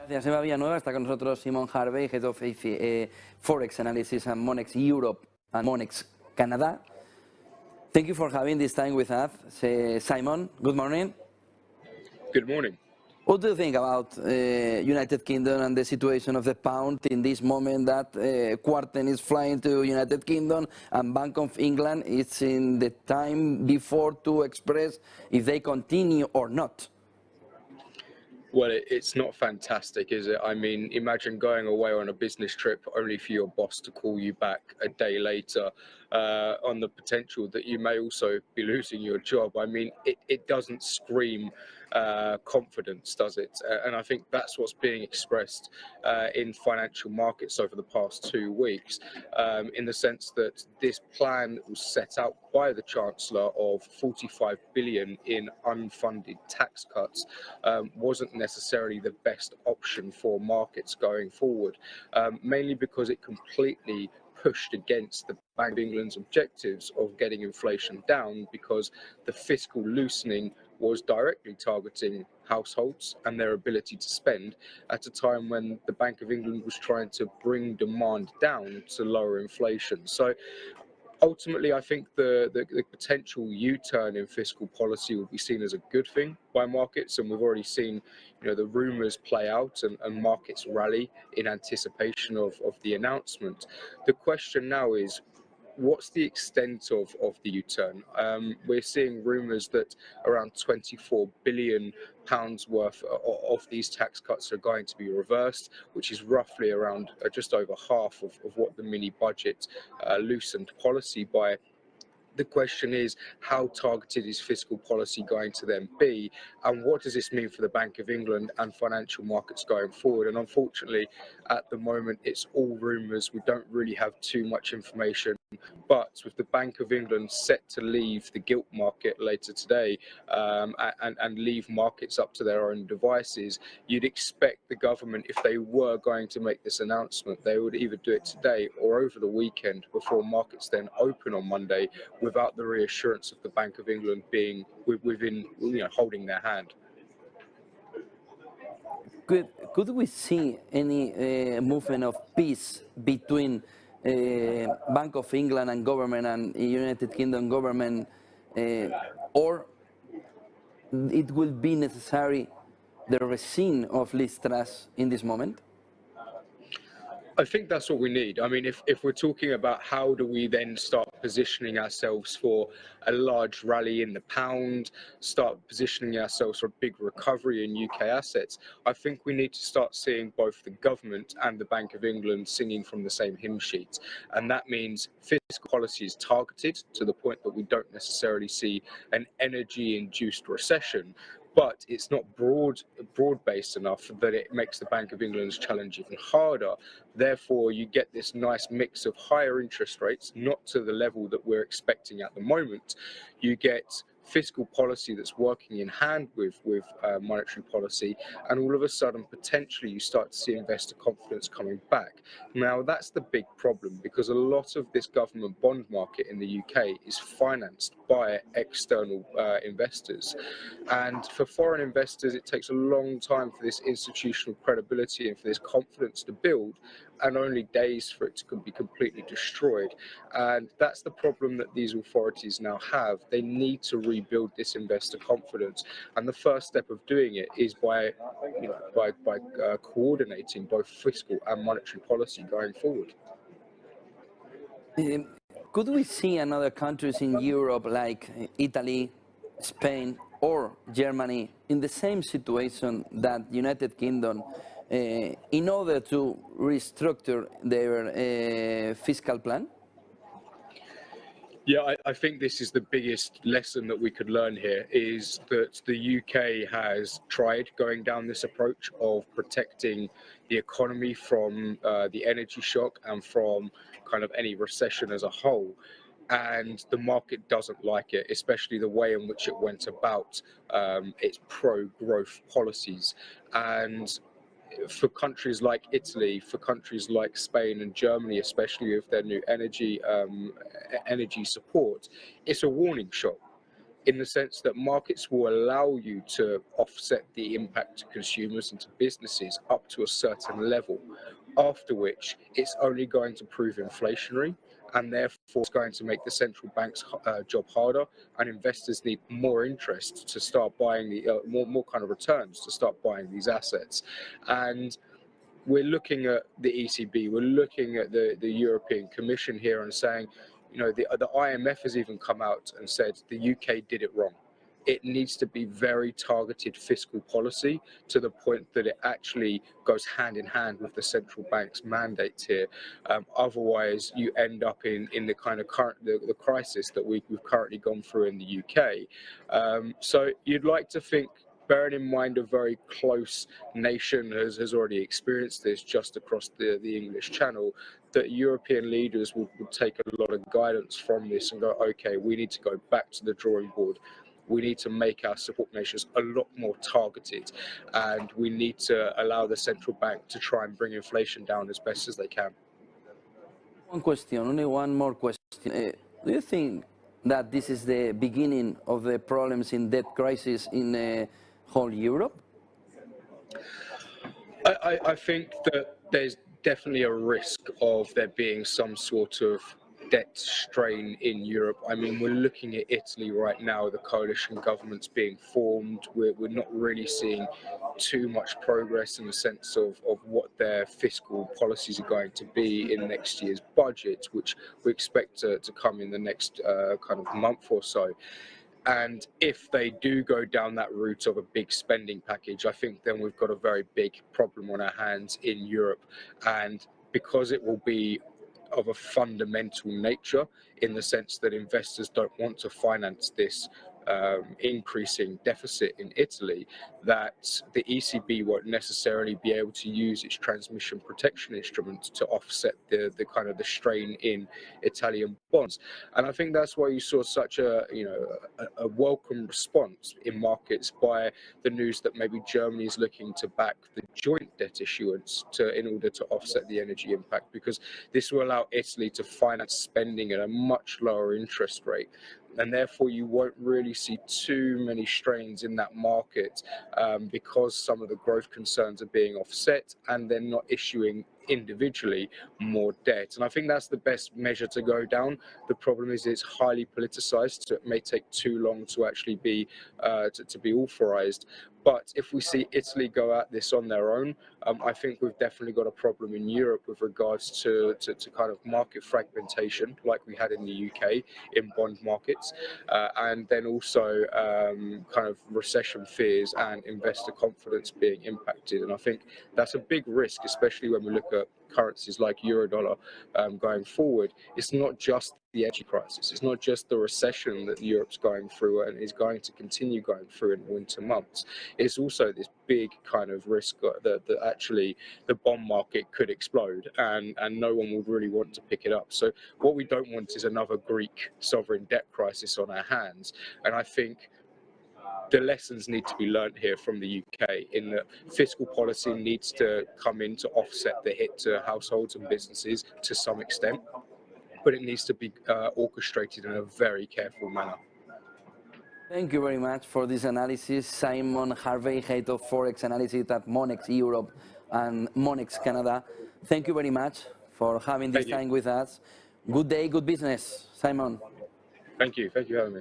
Gracias, Eva Villanueva. Está con nosotros Simon Harvey, Head of Forex Analysis and MONEX Europe and MONEX Canada. Thank you for having this time with us. Simon, good morning. Good morning. What do you think about United Kingdom and the situation of the pound in this moment that Kwarteng is flying to United Kingdom and Bank of England is in the time before to express if they continue or not? Well, it's not fantastic, is it? I mean, imagine going away on a business trip only for your boss to call you back a day later on the potential that you may also be losing your job. I mean, it doesn't scream confidence, does it? And I think that's what's being expressed in financial markets over the past 2 weeks, in the sense that this plan was set out by the Chancellor of 45 billion in unfunded tax cuts wasn't necessarily the best option for markets going forward, mainly because it completely pushed against the Bank of England's objectives of getting inflation down, because the fiscal loosening was directly targeting households and their ability to spend at a time when the Bank of England was trying to bring demand down to lower inflation. So ultimately, I think the potential U-turn in fiscal policy will be seen as a good thing by markets, and we've already seen, the rumours play out and markets rally in anticipation of the announcement. The question now is, what's the extent of the U-turn? We're seeing rumours that around £24 billion worth of these tax cuts are going to be reversed, which is roughly around just over half of what the mini budget loosened policy by. The question is, how targeted is fiscal policy going to then be, and what does this mean for the Bank of England and financial markets going forward? And unfortunately, at the moment, it's all rumours. We don't really have too much information. But with the Bank of England set to leave the gilt market later today and leave markets up to their own devices, you'd expect the government, if they were going to make this announcement, they would either do it today or over the weekend before markets then open on Monday, without the reassurance of the Bank of England being within, holding their hand. Could we see any movement of peace between Bank of England and government and United Kingdom government, or it will be necessary the rescission of Liz Truss in this moment? I think that's what we need. I mean, if we're talking about how do we then start positioning ourselves for a large rally in the pound, start positioning ourselves for a big recovery in UK assets, I think we need to start seeing both the government and the Bank of England singing from the same hymn sheet. And that means fiscal policy is targeted to the point that we don't necessarily see an energy-induced recession, but it's not broad-based enough that it makes the Bank of England's challenge even harder. Therefore, you get this nice mix of higher interest rates, not to the level that we're expecting at the moment. You get fiscal policy that's working in hand with monetary policy, and all of a sudden, potentially, you start to see investor confidence coming back. Now, that's the big problem, because a lot of this government bond market in the UK is financed by external investors. And for foreign investors, it takes a long time for this institutional credibility and for this confidence to build, and only days for it to be completely destroyed. And that's the problem that these authorities now have. They need to rebuild this investor confidence, and the first step of doing it is by coordinating both fiscal and monetary policy going forward. Could we see another countries in Europe like Italy, Spain, or Germany in the same situation that United Kingdom, in order to restructure their fiscal plan? Yeah, I think this is the biggest lesson that we could learn here, is that the UK has tried going down this approach of protecting the economy from the energy shock and from kind of any recession as a whole. And the market doesn't like it, especially the way in which it went about its pro-growth policies. And for countries like Italy, for countries like Spain and Germany, especially with their new energy support, it's a warning shot. in the sense that markets will allow you to offset the impact to consumers and to businesses up to a certain level, after which it's only going to prove inflationary, and therefore it's going to make the central bank's job harder, and investors need more interest to start buying the more kind of returns to start buying these assets. And we're looking at the ECB, we're looking at the European Commission here and saying, you know, the IMF has even come out and said the UK did it wrong. It needs to be very targeted fiscal policy to the point that it actually goes hand in hand with the central bank's mandates here. Otherwise, you end up in the kind of the crisis that we've currently gone through in the UK. So you'd like to think, bearing in mind a very close nation has already experienced this just across the English Channel, that European leaders would take a lot of guidance from this and go, okay, we need to go back to the drawing board. We need to make our support measures a lot more targeted, and we need to allow the central bank to try and bring inflation down as best as they can. One question, only one more question. Do you think that this is the beginning of the problems in debt crisis in whole Europe? I think that there's definitely a risk of there being some sort of debt strain in Europe. I mean, we're looking at Italy right now, the coalition government's being formed. We're not really seeing too much progress in the sense of what their fiscal policies are going to be in next year's budget, which we expect to come in the next kind of month or so. And if they do go down that route of a big spending package, I think then we've got a very big problem on our hands in Europe. And because it will be of a fundamental nature, in the sense that investors don't want to finance this increasing deficit in Italy, that the ECB won't necessarily be able to use its transmission protection instruments to offset the kind of the strain in Italian bonds. And I think that's why you saw such a welcome response in markets by the news that maybe Germany is looking to back the joint debt issuance in order to offset the energy impact, because this will allow Italy to finance spending at a much lower interest rate. And therefore you won't really see too many strains in that market because some of the growth concerns are being offset and they're not issuing individually more debt. And I think that's the best measure to go down. The problem is it's highly politicized, so it may take too long to actually be to be authorized. But if we see Italy go at this on their own, I think we've definitely got a problem in Europe with regards to kind of market fragmentation, like we had in the UK in bond markets, and then also kind of recession fears and investor confidence being impacted. And I think that's a big risk, especially when we look at currencies like Eurodollar going forward. It's not just the energy crisis, it's not just the recession that Europe's going through and is going to continue going through in the winter months. It's also this big kind of risk that actually the bond market could explode and no one would really want to pick it up. So what we don't want is another Greek sovereign debt crisis on our hands. And I think the lessons need to be learned here from the UK in that fiscal policy needs to come in to offset the hit to households and businesses to some extent, but it needs to be orchestrated in a very careful manner. Thank you very much for this analysis. Simon Harvey, Head of Forex Analysis at MONEX Europe and MONEX Canada. Thank you very much for having this time with us. Good day, good business, Simon. Thank you for having me.